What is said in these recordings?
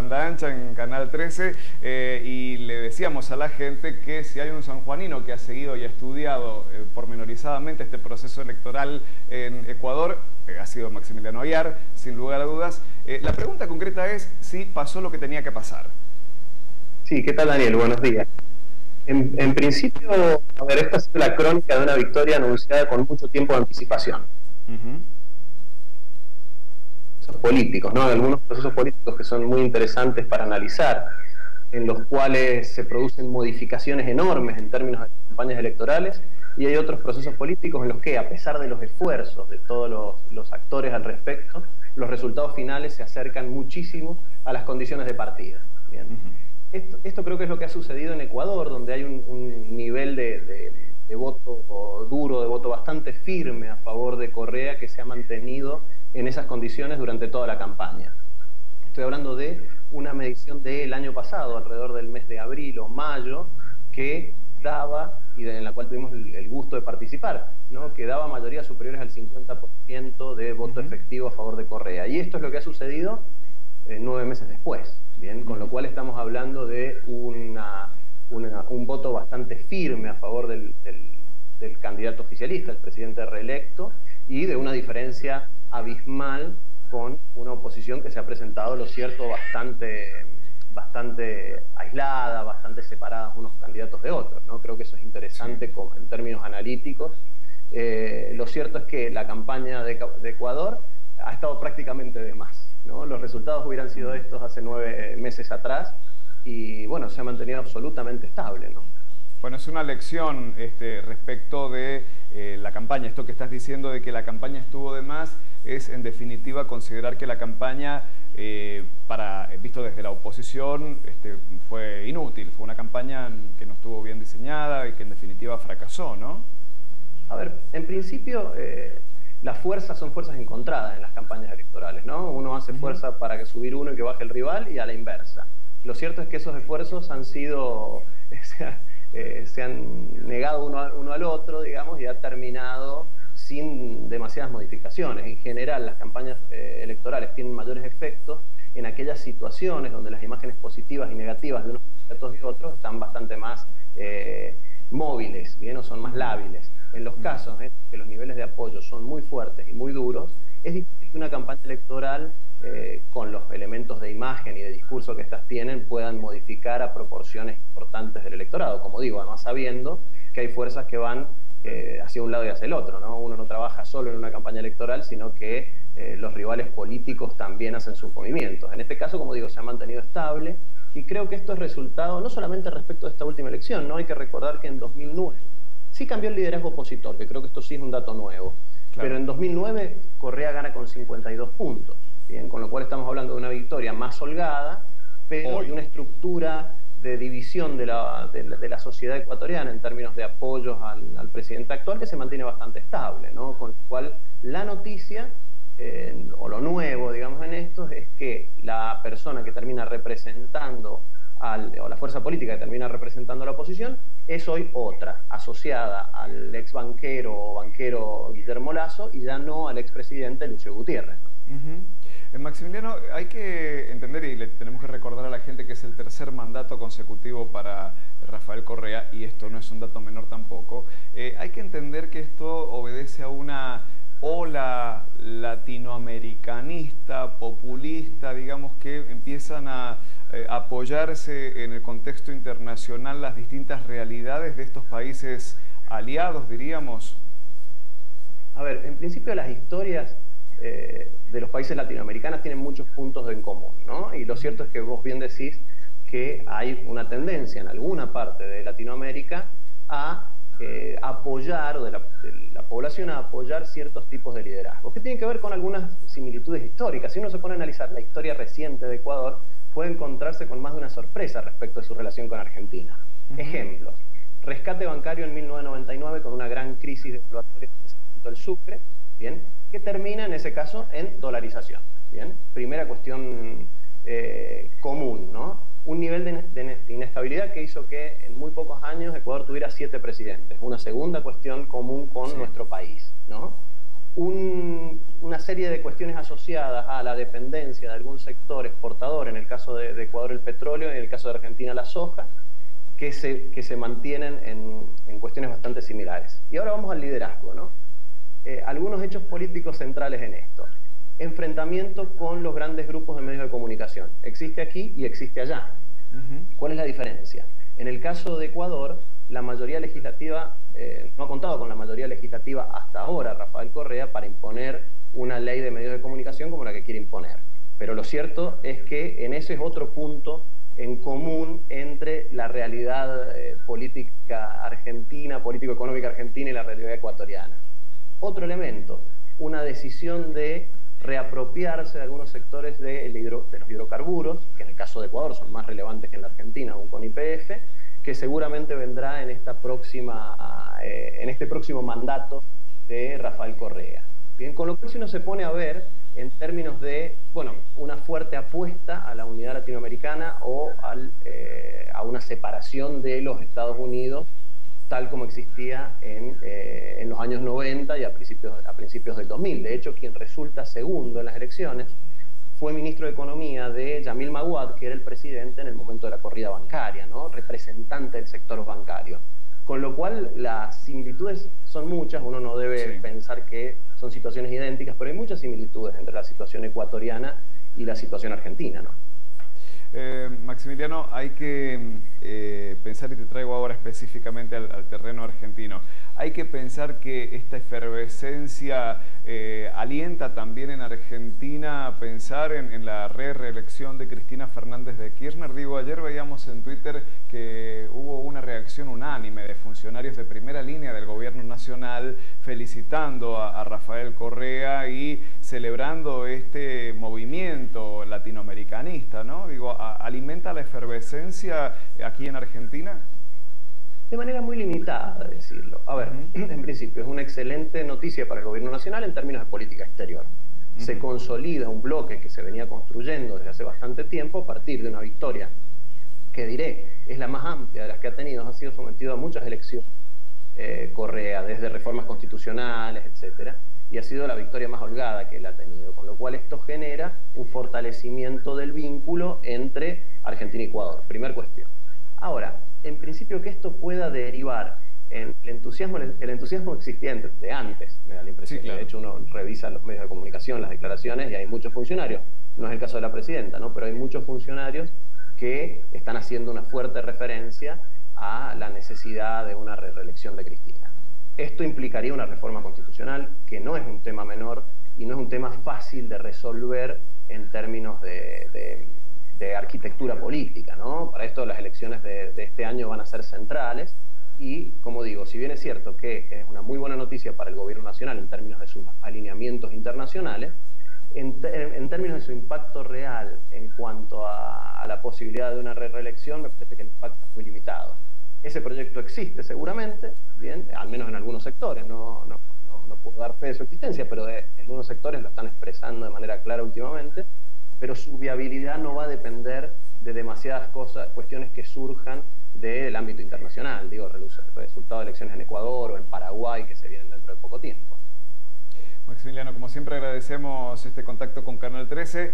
banda ancha en Canal 13 y le decíamos a la gente que si hay un sanjuanino que ha seguido y ha estudiado pormenorizadamente este proceso electoral en Ecuador, ha sido Maximiliano Ayar, sin lugar a dudas. La pregunta concreta es si pasó lo que tenía que pasar. Sí, ¿qué tal, Daniel? Buenos días. En principio, a ver, esta ha sido la crónica de una victoria anunciada con mucho tiempo de anticipación. Procesos políticos, ¿no? Hay algunos procesos políticos que son muy interesantes para analizar, en los cuales se producen modificaciones enormes en términos de campañas electorales, y hay otros procesos políticos en los que, a pesar de los esfuerzos de todos los actores al respecto, los resultados finales se acercan muchísimo a las condiciones de partida. Bien. Esto creo que es lo que ha sucedido en Ecuador, donde hay un nivel de voto duro, de voto bastante firme a favor de Correa, que se ha mantenido en esas condiciones durante toda la campaña. Estoy hablando de una medición del año pasado, alrededor del mes de abril o mayo, que daba, y en la cual tuvimos el gusto de participar, ¿no? Que daba mayorías superiores al 50% de voto efectivo a favor de Correa. Y esto es lo que ha sucedido 9 meses después. Bien, con lo cual estamos hablando de un voto bastante firme a favor del candidato oficialista, el presidente reelecto, y de una diferencia abismal con una oposición que se ha presentado, lo cierto, bastante aislada, bastante separada unos candidatos de otros, ¿no? Creo que eso es interesante en términos analíticos. Lo cierto es que la campaña de Ecuador ha estado prácticamente de más, ¿no? Los resultados hubieran sido estos hace 9 meses atrás y, bueno, se ha mantenido absolutamente estable, ¿no? Bueno, es una lección respecto de la campaña. Esto que estás diciendo de que la campaña estuvo de más es, en definitiva, considerar que la campaña, visto desde la oposición, fue inútil. Fue una campaña que no estuvo bien diseñada y que, en definitiva, fracasó, ¿no? A ver, en principio, las fuerzas son fuerzas encontradas en las campañas electorales, ¿no? Uno hace fuerza para que subir uno y que baje el rival, y a la inversa. Lo cierto es que esos esfuerzos han sido, se han negado uno al otro, digamos, y ha terminado sin demasiadas modificaciones. En general, las campañas electorales tienen mayores efectos en aquellas situaciones donde las imágenes positivas y negativas de unos candidatos y otros están bastante más móviles, ¿bien? O son más lábiles. En los casos en que los niveles de apoyo son muy fuertes y muy duros, es difícil que una campaña electoral, con los elementos de imagen y de discurso que éstas tienen, puedan modificar a proporciones importantes del electorado. Como digo, además sabiendo que hay fuerzas que van hacia un lado y hacia el otro, ¿no? Uno no trabaja solo en una campaña electoral, sino que los rivales políticos también hacen sus movimientos. En este caso, como digo, se ha mantenido estable, y creo que esto es resultado no solamente respecto de esta última elección, ¿no? Hay que recordar que en 2009 sí cambió el liderazgo opositor, que creo que esto sí es un dato nuevo. Claro. Pero en 2009 Correa gana con 52 puntos, ¿bien? Con lo cual estamos hablando de una victoria más holgada, pero de una estructura de división de la sociedad ecuatoriana en términos de apoyos al presidente actual, que se mantiene bastante estable, ¿no? Con lo cual la noticia, o lo nuevo, digamos, en esto, es que la persona que termina representando o la fuerza política que termina representando a la oposición es hoy otra, asociada al ex banquero o banquero Guillermo Lasso, y ya no al expresidente Lucio Gutiérrez, ¿no? Maximiliano, hay que entender, y le tenemos que recordar a la gente, que es el tercer mandato consecutivo para Rafael Correa, y esto no es un dato menor tampoco. Hay que entender que esto obedece a una ola latinoamericanista, populista, digamos, que empiezan a apoyarse en el contexto internacional las distintas realidades de estos países aliados, diríamos. A ver, en principio las historias de los países latinoamericanos tienen muchos puntos en común, ¿no? Y lo cierto es que vos bien decís que hay una tendencia en alguna parte de Latinoamérica a apoyar, o de la población a apoyar ciertos tipos de liderazgo, que tienen que ver con algunas similitudes históricas. Si uno se pone a analizar la historia reciente de Ecuador, puede encontrarse con más de una sorpresa respecto de su relación con Argentina. Ejemplos: rescate bancario en 1999 con una gran crisis deflatoria del Sucre, ¿bien?, que termina en ese caso en dolarización, ¿bien? Primera cuestión común, ¿no? Un nivel de inestabilidad que hizo que en muy pocos años Ecuador tuviera 7 presidentes. Una segunda cuestión común con nuestro país, ¿no? una serie de cuestiones asociadas a la dependencia de algún sector exportador, en el caso de Ecuador el petróleo, en el caso de Argentina la soja, que se mantienen en cuestiones bastante similares. Y ahora vamos al liderazgo, ¿no? Algunos hechos políticos centrales en esto. Enfrentamiento con los grandes grupos de medios de comunicación. Existe aquí y existe allá. ¿Cuál es la diferencia? En el caso de Ecuador, la mayoría legislativa, no ha contado con la mayoría legislativa hasta ahora, Rafael Correa, para imponer una ley de medios de comunicación como la que quiere imponer. Pero lo cierto es que en ese es otro punto en común entre la realidad política argentina, político-económica argentina y la realidad ecuatoriana. Otro elemento, una decisión de reapropiarse de algunos sectores de los hidrocarburos, que en el caso de Ecuador son más relevantes que en la Argentina, aún con YPF, que seguramente vendrá en este próximo mandato de Rafael Correa. Bien, con lo cual si uno se pone a ver en términos de, bueno, una fuerte apuesta a la unidad latinoamericana o a una separación de los Estados Unidos, tal como existía en los años 90 y a principios del 2000. De hecho, quien resulta segundo en las elecciones fue ministro de Economía de Yamil Maguad, que era el presidente en el momento de la corrida bancaria, ¿no? Representante del sector bancario. Con lo cual, las similitudes son muchas, uno no debe pensar que son situaciones idénticas, pero hay muchas similitudes entre la situación ecuatoriana y la situación argentina, ¿no? Maximiliano, hay que pensar, y te traigo ahora específicamente al terreno argentino, hay que pensar que esta efervescencia alienta también en Argentina a pensar en la reelección de Cristina Fernández de Kirchner. Digo, ayer veíamos en Twitter que hubo una reacción unánime de funcionarios de primera línea del gobierno nacional felicitando a Rafael Correa y celebrando este movimiento latinoamericanista, ¿no? Digo, ¿alimenta la efervescencia aquí en Argentina? De manera muy limitada, a decirlo. A ver, en principio es una excelente noticia para el gobierno nacional en términos de política exterior. Se consolida un bloque que se venía construyendo desde hace bastante tiempo a partir de una victoria que, diré, es la más amplia de las que ha tenido. Ha sido sometido a muchas elecciones Correa, desde reformas constitucionales, etcétera, y ha sido la victoria más holgada que él ha tenido, con lo cual esto genera un fortalecimiento del vínculo entre Argentina y Ecuador. Primer cuestión. Ahora, en principio que esto pueda derivar en el entusiasmo existente de antes, me da la impresión. Sí, claro. De hecho, uno revisa los medios de comunicación, las declaraciones, y hay muchos funcionarios. No es el caso de la presidenta, ¿no? Pero hay muchos funcionarios que están haciendo una fuerte referencia a la necesidad de una reelección de Cristina. Esto implicaría una reforma constitucional, que no es un tema menor y no es un tema fácil de resolver en términos de arquitectura política, ¿no? Para esto las elecciones de este año van a ser centrales y, como digo, si bien es cierto que es una muy buena noticia para el gobierno nacional en términos de sus alineamientos internacionales, en términos de su impacto real en cuanto a la posibilidad de una reelección, me parece que el impacto es muy limitado. Ese proyecto existe seguramente, bien, al menos en algunos sectores, no puedo dar fe de su existencia, pero en algunos sectores lo están expresando de manera clara últimamente, pero su viabilidad no va a depender de demasiadas cuestiones que surjan del ámbito internacional, digo, el resultado de elecciones en Ecuador o en Paraguay que se vienen dentro de poco tiempo. Maximiliano, como siempre agradecemos este contacto con Canal 13,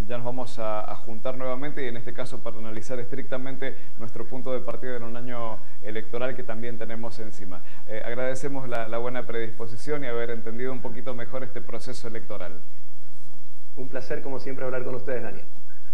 ya nos vamos a juntar nuevamente y en este caso para analizar estrictamente nuestro punto de partida en un año electoral que también tenemos encima. Agradecemos la buena predisposición y haber entendido un poquito mejor este proceso electoral. Un placer, como siempre, hablar con ustedes, Daniel.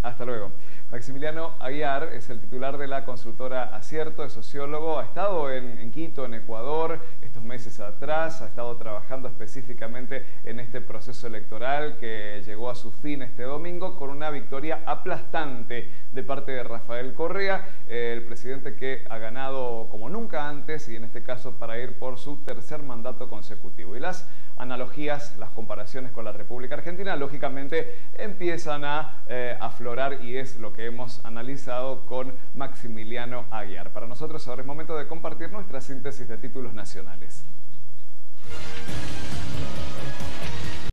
Hasta luego. Maximiliano Aguiar es el titular de la consultora Acierto, es sociólogo, ha estado en Quito, en Ecuador, estos meses atrás, ha estado trabajando específicamente en este proceso electoral que llegó a su fin este domingo con una victoria aplastante de parte de Rafael Correa, el presidente que ha ganado como nunca antes y en este caso para ir por su tercer mandato consecutivo. Y las analogías, las comparaciones con la República Argentina, lógicamente empiezan a aflorar y es lo que hemos analizado con Maximiliano Aguiar. Para nosotros ahora es momento de compartir nuestra síntesis de títulos nacionales.